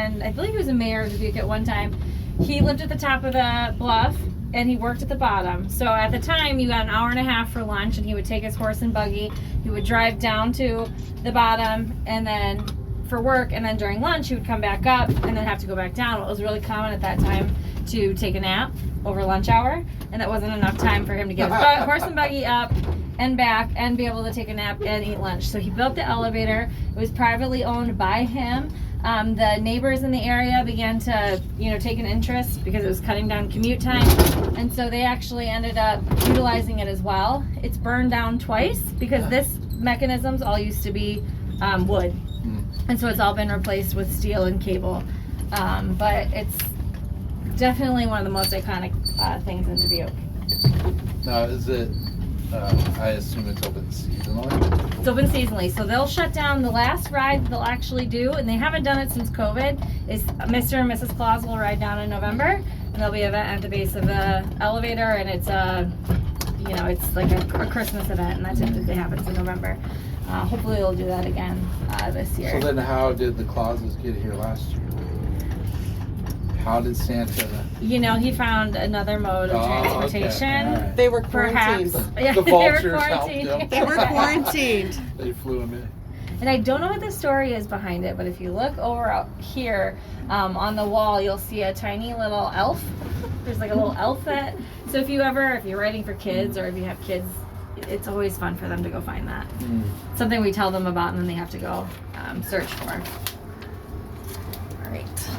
and I believe he was a mayor of Dubuque at one time. He lived at the top of the bluff, and he worked at the bottom. So at the time, you got an hour and a half for lunch, and he would take his horse and buggy. He would drive down to the bottom, and then for work, and then during lunch, he would come back up, and then have to go back down. What was really common at that time to take a nap over lunch hour, and that wasn't enough time for him to get his horse and buggy up and back and be able to take a nap and eat lunch. So he built the elevator. It was privately owned by him. The neighbors in the area began to, take an interest because it was cutting down commute time, and so they actually ended up utilizing it as well. It's burned down twice because this mechanisms all used to be wood, and so it's all been replaced with steel and cable. But it's definitely one of the most iconic things in Dubuque. Now, is it? I assume it's open seasonally? It's open seasonally, so they'll shut down. The last ride they'll actually do, and they haven't done it since COVID, is Mr. and Mrs. Claus will ride down in November, and there'll be an event at the base of the elevator, and it's it's like a Christmas event, and that typically happens in November. Hopefully they'll do that again this year. So then how did the Clauses get here last year? How did Santa? He found another mode of transportation. Okay. Right. They were quarantined. Yeah, The they were vultures helped quarantined. them. They were quarantined. They flew him in. And I don't know what the story is behind it, but if you look over out here on the wall, you'll see a tiny little elf. There's like a little elf so if you're writing for kids, or if you have kids, it's always fun for them to go find that. Something we tell them about, and then they have to go search for. All right.